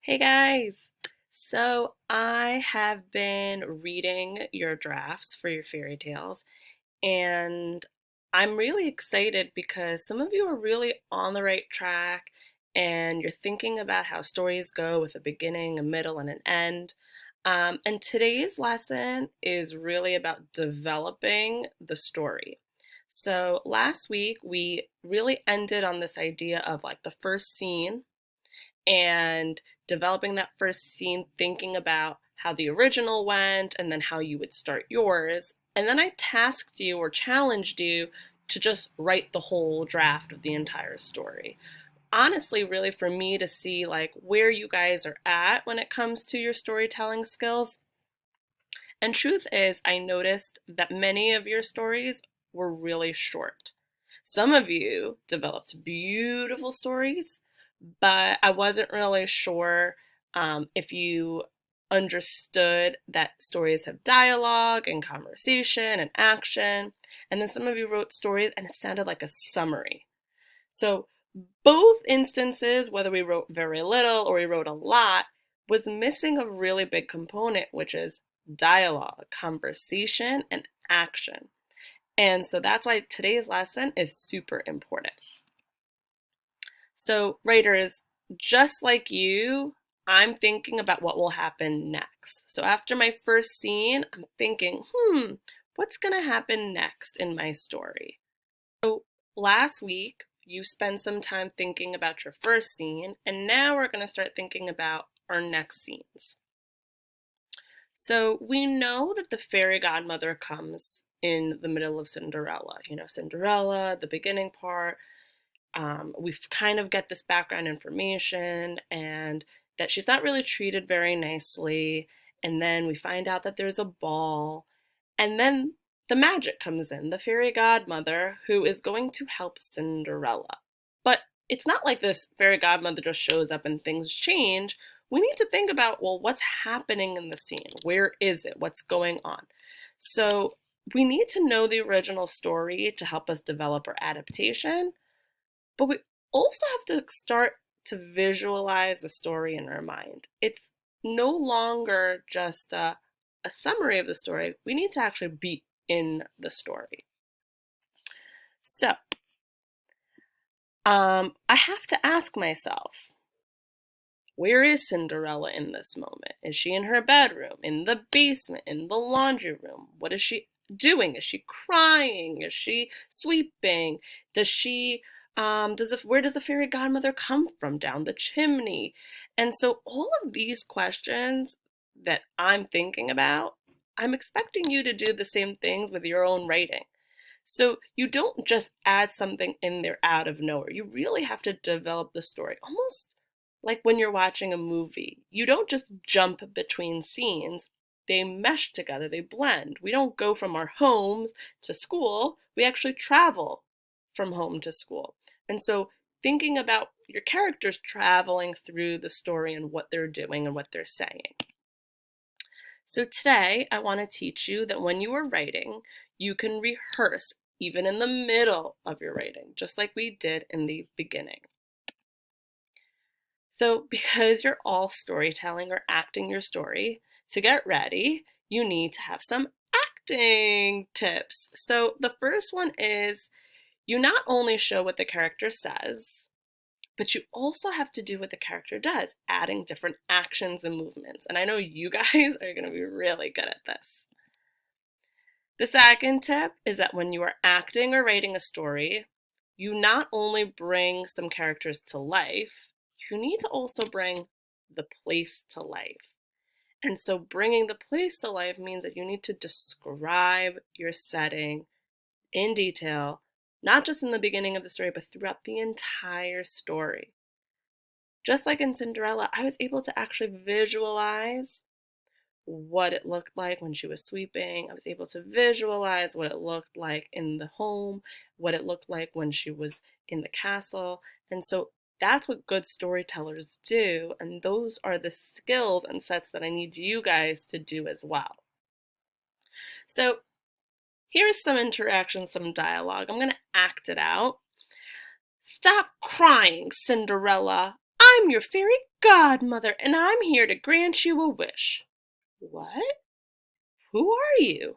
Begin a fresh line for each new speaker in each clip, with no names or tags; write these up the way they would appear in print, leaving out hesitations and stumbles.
Hey guys! So I have been reading your drafts for your fairy tales, and I'm really excited because some of you are really on the right track and you're thinking about how stories go with a beginning, a middle, and an end. And today's lesson is really about developing the story. So last week we really ended on this idea of like the first scene and developing that first scene, thinking about how the original went and then how you would start yours. And then I tasked you or challenged you to just write the whole draft of the entire story. Honestly, really for me to see like where you guys are at when it comes to your storytelling skills. And truth is, I noticed that many of your stories were really short. Some of you developed beautiful stories, but I wasn't really sure if you understood that stories have dialogue and conversation and action. And then some of you wrote stories and it sounded like a summary. So both instances, whether we wrote very little or we wrote a lot, was missing a really big component, which is dialogue, conversation, and action. And so that's why today's lesson is super important. So, writers, just like you, I'm thinking about what will happen next. So, after my first scene, I'm thinking, what's going to happen next in my story? So, last week, you spent some time thinking about your first scene, and now we're going to start thinking about our next scenes. So, we know that the fairy godmother comes in the middle of Cinderella. You know, Cinderella, the beginning part, we kind of get this background information and that she's not really treated very nicely. And then we find out that there's a ball. And then the magic comes in, the fairy godmother who is going to help Cinderella. But it's not like this fairy godmother just shows up and things change. We need to think about, well, what's happening in the scene? Where is it? What's going on? So we need to know the original story to help us develop our adaptation, but we also have to start to visualize the story in our mind. It's no longer just a summary of the story. We need to actually be in the story. So, I have to ask myself, where is Cinderella in this moment? Is she in her bedroom, in the basement, in the laundry room? What is she doing? Is she crying? Is she sweeping? Does she where does the fairy godmother come from? Down the chimney? And so all of these questions that I'm thinking about, I'm expecting you to do the same things with your own writing. So you don't just add something in there out of nowhere. You really have to develop the story, almost like when you're watching a movie. You don't just jump between scenes. They mesh together, they blend. We don't go from our homes to school. We actually travel from home to school. And so thinking about your characters traveling through the story and what they're doing and what they're saying. So today I want to teach you that when you are writing, you can rehearse even in the middle of your writing, just like we did in the beginning. So because you're all storytelling or acting your story, to get ready, you need to have some acting tips. So the first one is you not only show what the character says, but you also have to do what the character does, adding different actions and movements. And I know you guys are going to be really good at this. The second tip is that when you are acting or writing a story, you not only bring some characters to life, you need to also bring the place to life. And so bringing the place to life means that you need to describe your setting in detail, not just in the beginning of the story, but throughout the entire story. Just like in Cinderella, I was able to actually visualize what it looked like when she was sweeping. I was able to visualize what it looked like in the home, what it looked like when she was in the castle. And so that's what good storytellers do. And those are the skills and sets that I need you guys to do as well. So here's some interaction, some dialogue. I'm going to act it out. Stop crying, Cinderella. I'm your fairy godmother, and I'm here to grant you a wish. What? Who are you?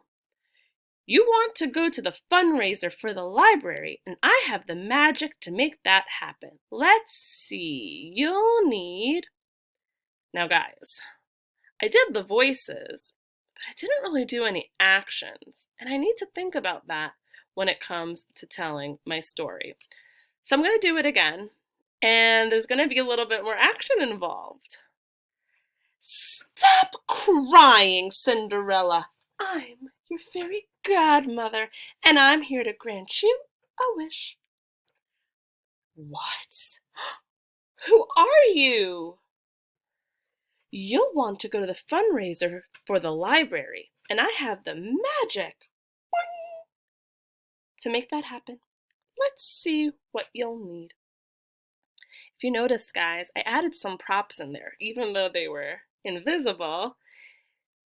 You want to go to the fundraiser for the library, and I have the magic to make that happen. Let's see, you'll need... Now, guys, I did the voices, but I didn't really do any actions, and I need to think about that when it comes to telling my story. So I'm going to do it again, and there's going to be a little bit more action involved. Stop crying, Cinderella. I'm your fairy godmother, and I'm here to grant you a wish. What? Who are you? You'll want to go to the fundraiser for the library, and I have the magic to make that happen. Let's see what you'll need. If you noticed, guys, I added some props in there, even though they were invisible.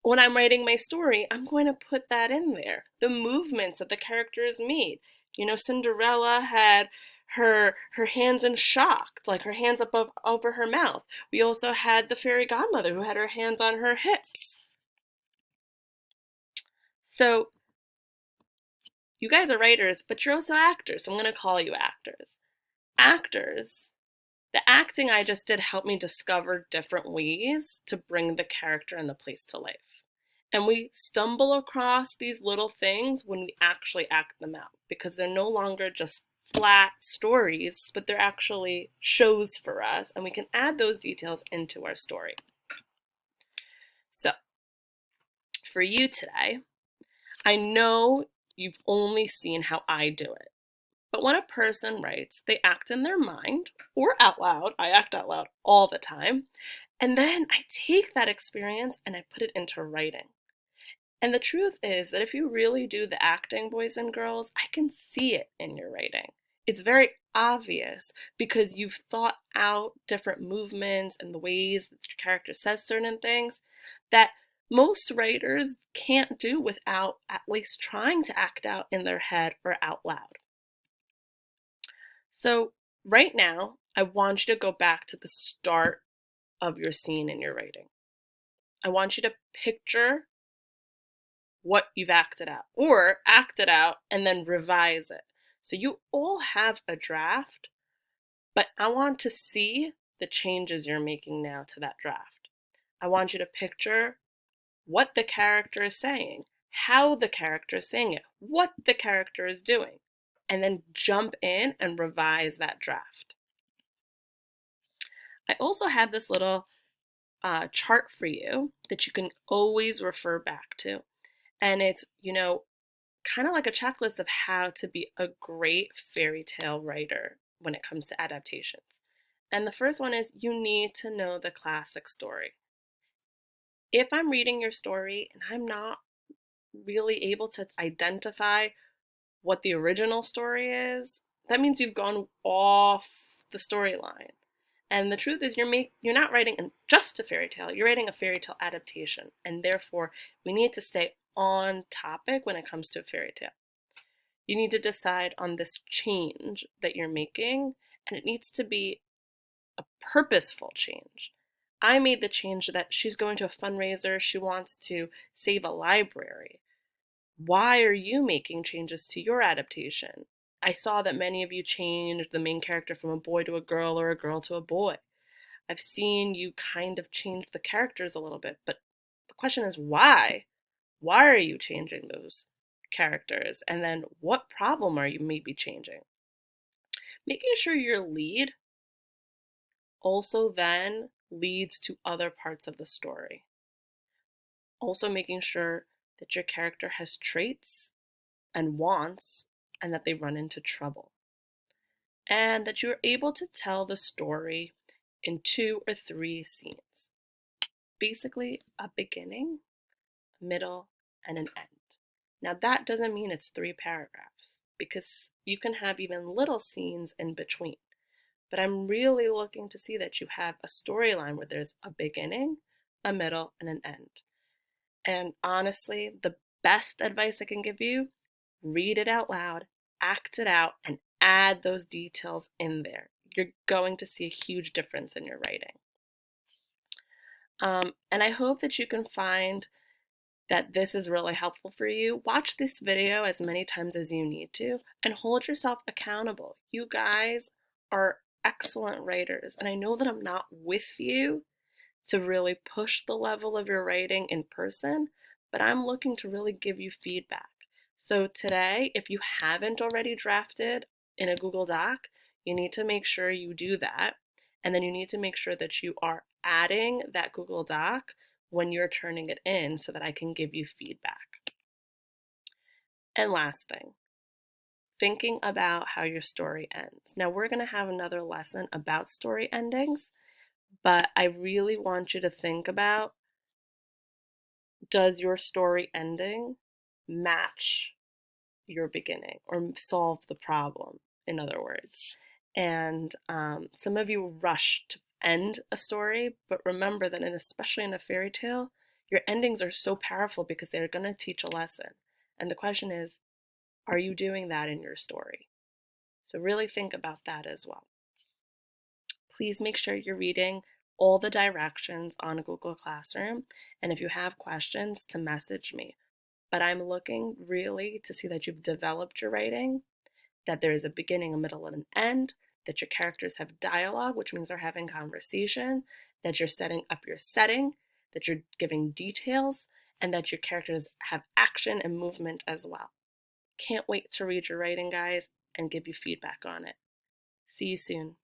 When I'm writing my story, I'm going to put that in there. The movements that the characters made. You know, Cinderella had her hands in shock, like her hands up over her mouth. We also had the fairy godmother who had her hands on her hips. So, you guys are writers, but you're also actors. So I'm going to call you actors. Actors, the acting I just did helped me discover different ways to bring the character and the place to life. And we stumble across these little things when we actually act them out, because they're no longer just flat stories, but they're actually shows for us, and we can add those details into our story. So, for you today, I know you've only seen how I do it. But when a person writes, they act in their mind or out loud. I act out loud all the time. And then I take that experience and I put it into writing. And the truth is that if you really do the acting, boys and girls, I can see it in your writing. It's very obvious because you've thought out different movements and the ways that your character says certain things that most writers can't do without at least trying to act out in their head or out loud. So right now, I want you to go back to the start of your scene in your writing. I want you to picture what you've acted out, or act it out and then revise it. So you all have a draft, but I want to see the changes you're making now to that draft. I want you to picture what the character is saying, how the character is saying it, what the character is doing, and then jump in and revise that draft. I also have this little chart for you that you can always refer back to. And it's, kind of like a checklist of how to be a great fairy tale writer when it comes to adaptations. And the first one is you need to know the classic story. If I'm reading your story and I'm not really able to identify what the original story is, that means you've gone off the storyline. And the truth is you're not writing just a fairy tale, you're writing a fairy tale adaptation. And therefore, we need to stay on topic when it comes to a fairy tale. You need to decide on this change that you're making, and it needs to be a purposeful change. I made the change that she's going to a fundraiser, she wants to save a library. Why are you making changes to your adaptation? I saw that many of you changed the main character from a boy to a girl or a girl to a boy. I've seen you kind of change the characters a little bit, but the question is why? Why are you changing those characters? And then what problem are you maybe changing? Making sure your lead also then leads to other parts of the story. Also making sure that your character has traits and wants and that they run into trouble. And that you're able to tell the story in 2 or 3 scenes. Basically, a beginning, a middle, and an end. Now that doesn't mean it's 3 paragraphs, because you can have even little scenes in between. But I'm really looking to see that you have a storyline where there's a beginning, a middle, and an end. And honestly, the best advice I can give you, read it out loud, act it out, and add those details in there. you're going to see a huge difference in your writing. And I hope that you can find that this is really helpful for you. Watch this video as many times as you need to and hold yourself accountable. You guys are excellent writers, and I know that I'm not with you to really push the level of your writing in person, but I'm looking to really give you feedback. So today, if you haven't already drafted in a Google Doc, you need to make sure you do that. And then you need to make sure that you are adding that Google Doc when you're turning it in so that I can give you feedback. And last thing, thinking about how your story ends. Now, we're going to have another lesson about story endings, but I really want you to think about, does your story ending match your beginning or solve the problem, in other words? And some of you rush to end a story, but remember that, especially in a fairy tale, your endings are so powerful because they're going to teach a lesson. And the question is, are you doing that in your story? So really think about that as well. Please make sure you're reading all the directions on Google Classroom, and if you have questions, to message me. But I'm looking really to see that you've developed your writing, that there is a beginning, a middle, and an end, that your characters have dialogue, which means they're having conversation, that you're setting up your setting, that you're giving details, and that your characters have action and movement as well. Can't wait to read your writing, guys, and give you feedback on it. See you soon.